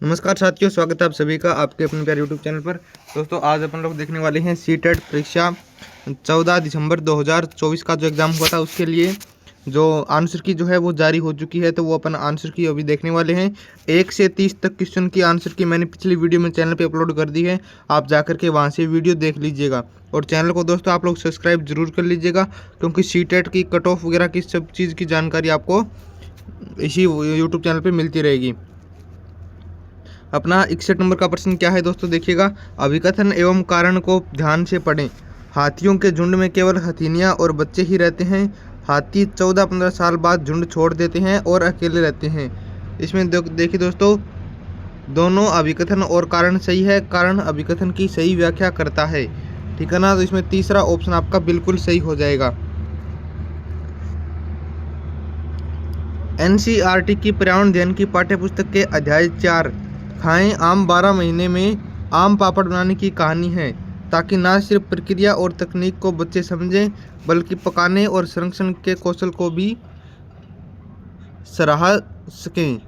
नमस्कार साथियों, स्वागत है आप सभी का आपके अपने प्यारे यूट्यूब चैनल पर। दोस्तों आज अपन लोग देखने वाले हैं सीटेट परीक्षा 14 दिसंबर 2024 का जो एग्ज़ाम हुआ था उसके लिए जो आंसर की जो है वो जारी हो चुकी है। तो वो अपन आंसर की अभी देखने वाले हैं। 1 से 30 तक क्वेश्चन की आंसर की मैंने पिछली वीडियो में चैनल पे अपलोड कर दी है, आप जाकर के वहाँ से वीडियो देख लीजिएगा। और चैनल को दोस्तों आप लोग सब्सक्राइब जरूर कर लीजिएगा, क्योंकि सीटेट की कट ऑफ वगैरह की सब चीज़ की जानकारी आपको इसी यूट्यूब चैनल पर मिलती रहेगी। अपना 61 नंबर का प्रश्न क्या है दोस्तों, देखिएगा। अभिकथन एवं कारण को ध्यान से पढ़ें। हाथियों के झुंड में केवल हथिनियाँ और बच्चे ही रहते हैं। हाथी 14-15 साल बाद झुंड छोड़ देते हैं और अकेले रहते हैं। इसमें देखिए दोस्तों, दोनों अभिकथन और कारण सही है। कारण अभिकथन की सही व्याख्या करता है, ठीक है ना। तो इसमें तीसरा ऑप्शन आपका बिल्कुल सही हो जाएगा। NCERT की पर्यावरण अध्ययन की पाठ्यपुस्तक के अध्याय 4 खाएं आम 12 महीने में आम पापड़ बनाने की कहानी है, ताकि न सिर्फ प्रक्रिया और तकनीक को बच्चे समझें बल्कि पकाने और संरक्षण के कौशल को भी सराह सकें,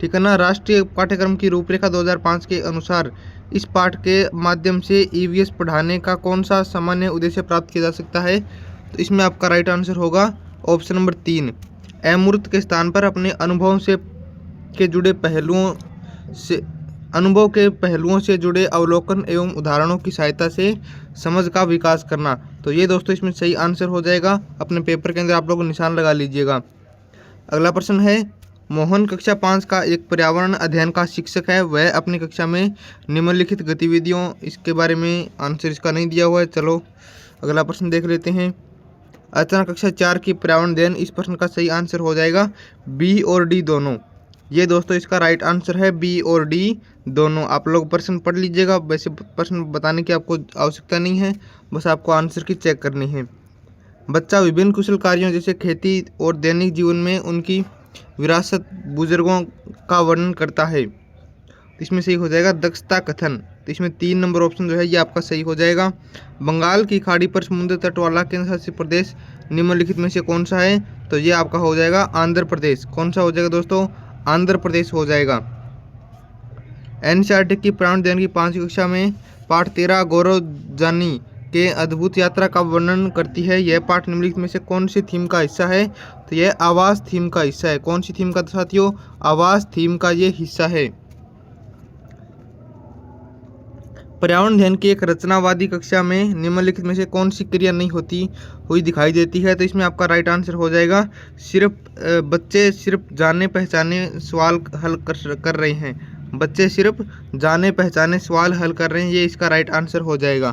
ठीक है ना। राष्ट्रीय पाठ्यक्रम की रूपरेखा 2005 के अनुसार इस पाठ के माध्यम से EVS पढ़ाने का कौन सा सामान्य उद्देश्य प्राप्त किया जा सकता है। तो इसमें आपका राइट आंसर होगा ऑप्शन नंबर 3। अमूर्त के स्थान पर अपने अनुभव के पहलुओं से जुड़े अवलोकन एवं उदाहरणों की सहायता से समझ का विकास करना। तो ये दोस्तों इसमें सही आंसर हो जाएगा। अपने पेपर के अंदर आप लोग निशान लगा लीजिएगा। अगला प्रश्न है, मोहन कक्षा 5 का एक पर्यावरण अध्ययन का शिक्षक है। वह अपनी कक्षा में निम्नलिखित गतिविधियों, इसके बारे में आंसर इसका नहीं दिया हुआ है। चलो अगला प्रश्न देख लेते हैं। अर्चना कक्षा 4 की पर्यावरण अध्ययन, इस प्रश्न का सही आंसर हो जाएगा बी और डी दोनों। ये दोस्तों इसका राइट आंसर है बी और डी दोनों। आप लोग प्रश्न पढ़ लीजिएगा, वैसे प्रश्न बताने की आपको आवश्यकता नहीं है, बस आपको आंसर की चेक करनी है। बच्चा विभिन्न कुशल कार्यों जैसे खेती और दैनिक जीवन में उनकी विरासत बुजुर्गों का वर्णन करता है। तो इसमें सही हो जाएगा दक्षता कथन। तो इसमें 3 नंबर ऑप्शन जो है ये आपका सही हो जाएगा। बंगाल की खाड़ी पर समुद्र तट वाला केंद्र शासित प्रदेश निम्नलिखित में से कौन सा है। तो ये आपका हो जाएगा आंध्र प्रदेश। कौन सा हो जाएगा दोस्तों, आंध्र प्रदेश हो जाएगा। NCERT की पर्यावरण अध्ययन की 5वीं कक्षा में पाठ 13 गौरव जानी के अद्भुत यात्रा का वर्णन करती है। यह पाठ निम्नलिखित में से कौन सी थीम का हिस्सा है। तो यह आवास थीम का हिस्सा है। कौन सी थीम का साथियों, आवास थीम का ये हिस्सा है। पर्यावरण अध्ययन की एक रचनावादी कक्षा में निम्नलिखित में से कौन सी क्रिया नहीं होती हुई दिखाई देती है। तो इसमें आपका राइट आंसर हो जाएगा बच्चे सिर्फ जाने पहचाने सवाल हल कर रहे हैं। बच्चे सिर्फ जाने पहचाने सवाल हल कर रहे हैं, ये इसका राइट आंसर हो जाएगा।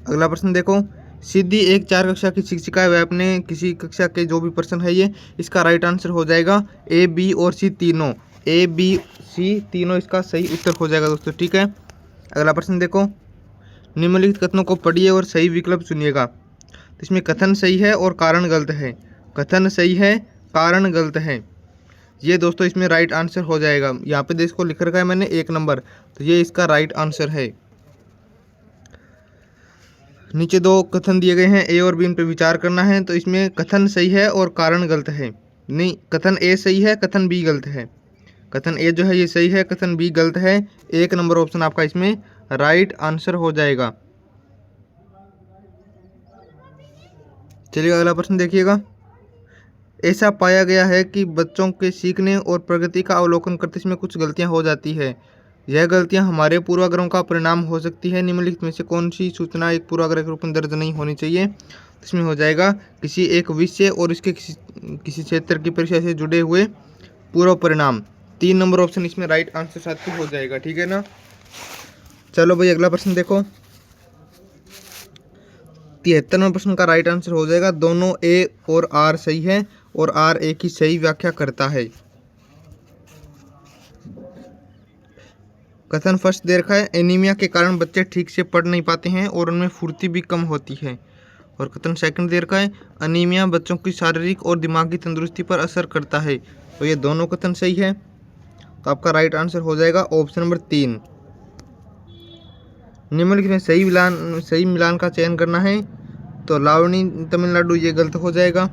अगला प्रश्न देखो। सिद्धि एक 4 कक्षा की शिक्षिका है। वह अपने किसी कक्षा के जो भी प्रश्न है ये इसका राइट आंसर हो जाएगा A, B और C तीनों। A, B, C तीनों इसका सही उत्तर हो जाएगा दोस्तों, ठीक है। अगला प्रश्न देखो। निम्नलिखित कथनों को पढ़िए और सही विकल्प चुनिएगा। तो इसमें कथन सही है और कारण गलत है। कथन सही है, कारण गलत है। ये दोस्तों इसमें राइट आंसर हो जाएगा। यहाँ पे इसको लिख रखा है मैंने 1 नंबर, तो ये इसका राइट आंसर है। नीचे 2 कथन दिए गए हैं, A और B, इन पर विचार करना है। तो इसमें कथन सही है और कारण गलत है। नहीं, कथन A सही है, कथन B गलत है। कथन A जो है ये सही है, कथन B गलत है। 1 नंबर ऑप्शन आपका इसमें राइट आंसर हो जाएगा। चलिए अगला प्रश्न देखिएगा। ऐसा पाया गया है कि बच्चों के सीखने और प्रगति का अवलोकन करते समय कुछ गलतियां हो जाती है। यह गलतियां हमारे पूर्वाग्रहों का परिणाम हो सकती है। निम्नलिखित में से कौन सी सूचना एक पूर्वाग्रह के रूप में दर्ज नहीं होनी चाहिए। इसमें हो जाएगा किसी एक विषय और इसके किसी क्षेत्र की परीक्षा से जुड़े हुए पूर्व परिणाम। 3 नंबर ऑप्शन इसमें राइट आंसर साथ हो जाएगा, ठीक है ना। चलो भाई अगला प्रश्न देखो। 73वें प्रश्न का राइट आंसर हो जाएगा दोनों A और R सही है और R A की सही व्याख्या करता है। कथन फर्स्ट दे रखा है, एनीमिया के कारण बच्चे ठीक से पढ़ नहीं पाते हैं और उनमें फुर्ती भी कम होती है। और कथन सेकंड दे रखा है, अनीमिया बच्चों की शारीरिक और दिमागी तंदुरुस्ती पर असर करता है। तो ये दोनों कथन सही है। तो आपका राइट आंसर हो जाएगा ऑप्शन नंबर 3। निम्नलिखित में सही मिलान का चयन करना है। तो लावणी तमिलनाडु ये गलत हो जाएगा।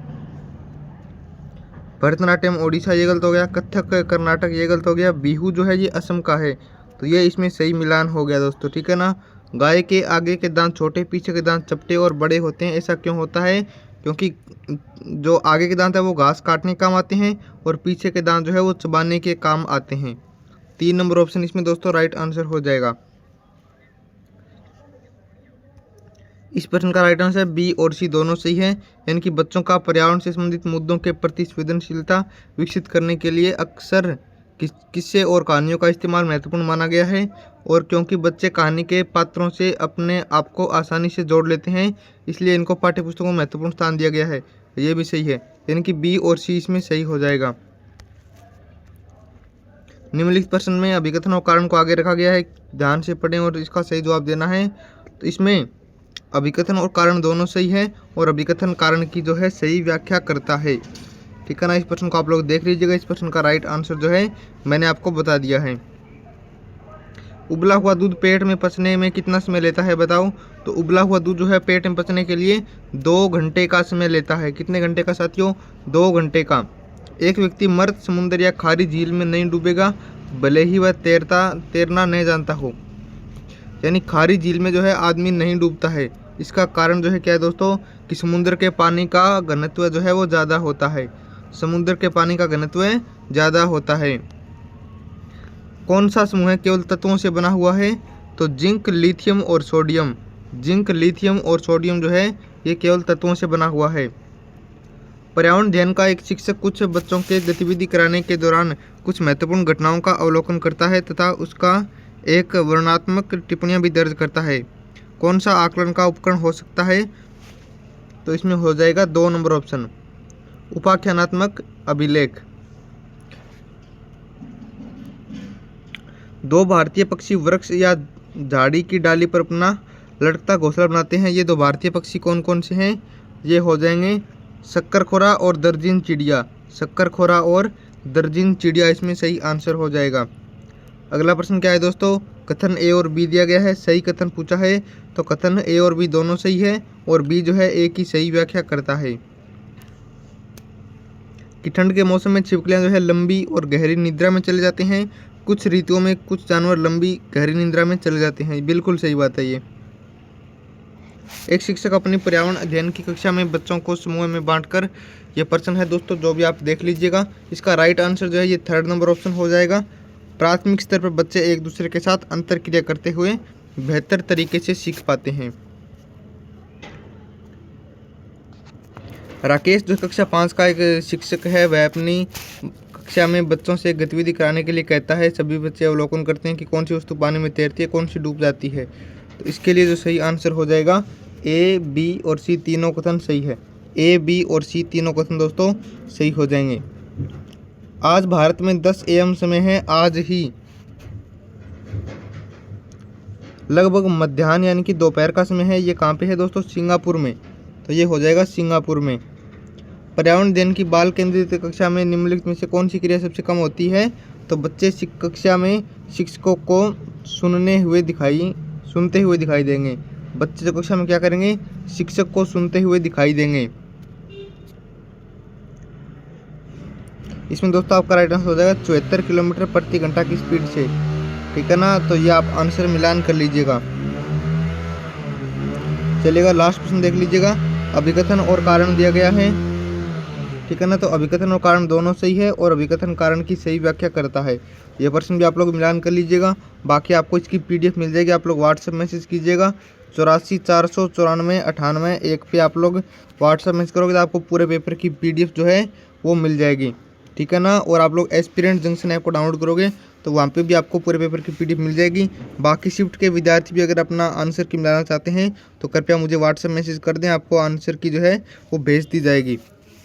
भरतनाट्यम ओडिशा ये गलत हो गया, कथक कर्नाटक ये गलत हो गया, बिहू जो है ये असम का है, तो ये इसमें सही मिलान हो गया दोस्तों, ठीक है ना। गाय के आगे के दांत छोटे, पीछे के दांत चपटे और बड़े होते हैं, ऐसा क्यों होता है? क्योंकि जो आगे के दांत है वो घास काटने के काम आते हैं और पीछे के दांत जो है वो चबाने के काम आते हैं। 3 नंबर ऑप्शन इसमें दोस्तों राइट आंसर हो जाएगा। इस प्रश्न का राइट आंसर बी और सी दोनों सही है, यानी कि बच्चों का पर्यावरण से संबंधित मुद्दों के प्रति संवेदनशीलता विकसित करने के लिए अक्सर किस्से और कहानियों का इस्तेमाल महत्वपूर्ण माना गया है, और क्योंकि बच्चे कहानी के पात्रों से अपने आप को आसानी से जोड़ लेते हैं, इसलिए इनको पाठ्यपुस्तकों में महत्वपूर्ण स्थान दिया गया है। ये भी सही है, यानी कि बी और सी इसमें सही हो जाएगा। निम्नलिखित प्रश्न में अभिकथन और कारण को आगे रखा गया है, ध्यान से पढ़ें और इसका सही जवाब देना है। तो इसमें अभिकथन और कारण दोनों सही है, और अभिकथन कारण की जो है सही व्याख्या करता है, ठीक है ना। इस प्रश्न को आप लोग देख लीजिएगा। इस प्रश्न का राइट आंसर जो है मैंने आपको बता दिया है। उबला हुआ दूध पेट में पचने में कितना समय लेता है बताओ? तो उबला हुआ दूध जो है पेट में पचने के लिए 2 घंटे का समय लेता है। कितने घंटे का साथियों? 2 घंटे का। एक व्यक्ति मर्द समुद्र या खारी झील में नहीं डूबेगा भले ही वह तैरना नहीं जानता हो, यानी खारी झील में जो है आदमी नहीं डूबता है। इसका कारण जो है क्या है दोस्तों? कि समुद्र के पानी का घनत्व जो है वो ज़्यादा होता है। समुद्र के पानी का घनत्व ज़्यादा होता है। कौन सा समूह है केवल तत्वों से बना हुआ है? तो जिंक, लिथियम और सोडियम। जिंक, लिथियम और सोडियम जो है ये केवल तत्वों से बना हुआ है। पर्यावरण अध्ययन का एक शिक्षक कुछ बच्चों के गतिविधि कराने के दौरान कुछ महत्वपूर्ण घटनाओं का अवलोकन करता है तथा उसका एक वर्णनात्मक टिप्पणियां भी दर्ज करता है। कौन सा आकलन का उपकरण हो सकता है? तो इसमें हो जाएगा 2 नंबर ऑप्शन, उपाख्यानात्मक अभिलेख। 2 भारतीय पक्षी वृक्ष या झाड़ी की डाली पर अपना लटकता घोंसला बनाते हैं। ये 2 भारतीय पक्षी कौन कौन से हैं? ये हो जाएंगे शक्करखोरा और दर्जिन चिड़िया। शक्करखोरा और दर्जिन चिड़िया इसमें सही आंसर हो जाएगा। अगला प्रश्न क्या है दोस्तों? कथन ए और बी दिया गया है, सही कथन पूछा है, तो कथन ए और बी दोनों सही है, और बी जो है ए की सही व्याख्या करता है कि ठंड के मौसम में छिपकलियां जो है लंबी और गहरी निद्रा में चले जाते हैं। कुछ ऋतुओं में कुछ जानवर लंबी गहरी निद्रा में चले जाते हैं। बिल्कुल सही बात है ये। एक शिक्षक अपनी पर्यावरण अध्ययन की कक्षा में बच्चों को समूह में बांटकर, यह प्रश्न है दोस्तों जो भी आप देख लीजिएगा। इसका राइट आंसर जो है ये 3rd नंबर ऑप्शन हो जाएगा। प्राथमिक स्तर पर बच्चे एक दूसरे के साथ अंतर क्रिया करते हुए बेहतर तरीके से सीख पाते हैं। राकेश जो कक्षा 5 का एक शिक्षक है, वह अपनी कक्षा में बच्चों से गतिविधि कराने के लिए कहता है। सभी बच्चे अवलोकन करते हैं कि कौन सी वस्तु पानी में तैरती है, कौन सी डूब जाती है। तो इसके लिए जो सही आंसर हो जाएगा ए, बी और सी तीनों कथन सही है। ए, बी और सी तीनों कथन दोस्तों सही हो जाएंगे। आज भारत में 10 AM समय है। आज ही लगभग मध्याह्न यानी कि दोपहर का समय है। ये कहाँ पे है दोस्तों? सिंगापुर में। तो ये हो जाएगा सिंगापुर में। पर्यावरण अध्ययन की बाल केंद्रित कक्षा में निम्नलिखित में से कौन सी क्रिया सबसे कम होती है? तो बच्चे कक्षा में शिक्षकों को सुनते हुए दिखाई देंगे। बच्चे कक्षा में क्या करेंगे? शिक्षक को सुनते हुए दिखाई देंगे। इसमें दोस्तों आपका राइट आंसर हो जाएगा 74 किलोमीटर प्रति घंटा की स्पीड से, ठीक है ना। तो ये आप आंसर मिलान कर लीजिएगा। चलिएगा लास्ट प्रश्न देख लीजिएगा। अभिकथन और कारण दिया गया है, ठीक है ना। तो अभिकथन और कारण दोनों सही है, और अभिकथन कारण की सही व्याख्या करता है। यह प्रश्न भी आप लोग मिलान कर लीजिएगा। बाकी आपको इसकी PDF मिल जाएगी, आप लोग व्हाट्सएप मैसेज कीजिएगा। 84 494 98 1 पे आप लोग व्हाट्सएप मैसेज करोगे तो आपको पूरे पेपर की PDF जो है वो मिल जाएगी, ठीक है ना। और आप लोग एस्पिरेंट जंक्शन ऐप को डाउनलोड करोगे तो वहाँ पे भी आपको पूरे पेपर की PDF मिल जाएगी। बाकी शिफ्ट के विद्यार्थी भी अगर अपना आंसर की मिलाना चाहते हैं तो कृपया मुझे व्हाट्सएप मैसेज कर दें, आपको आंसर की जो है वो भेज दी जाएगी।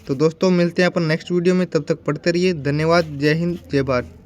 तो दोस्तों मिलते हैं अपन नेक्स्ट वीडियो में, तब तक पढ़ते रहिए। धन्यवाद। जय हिंद, जय भारत।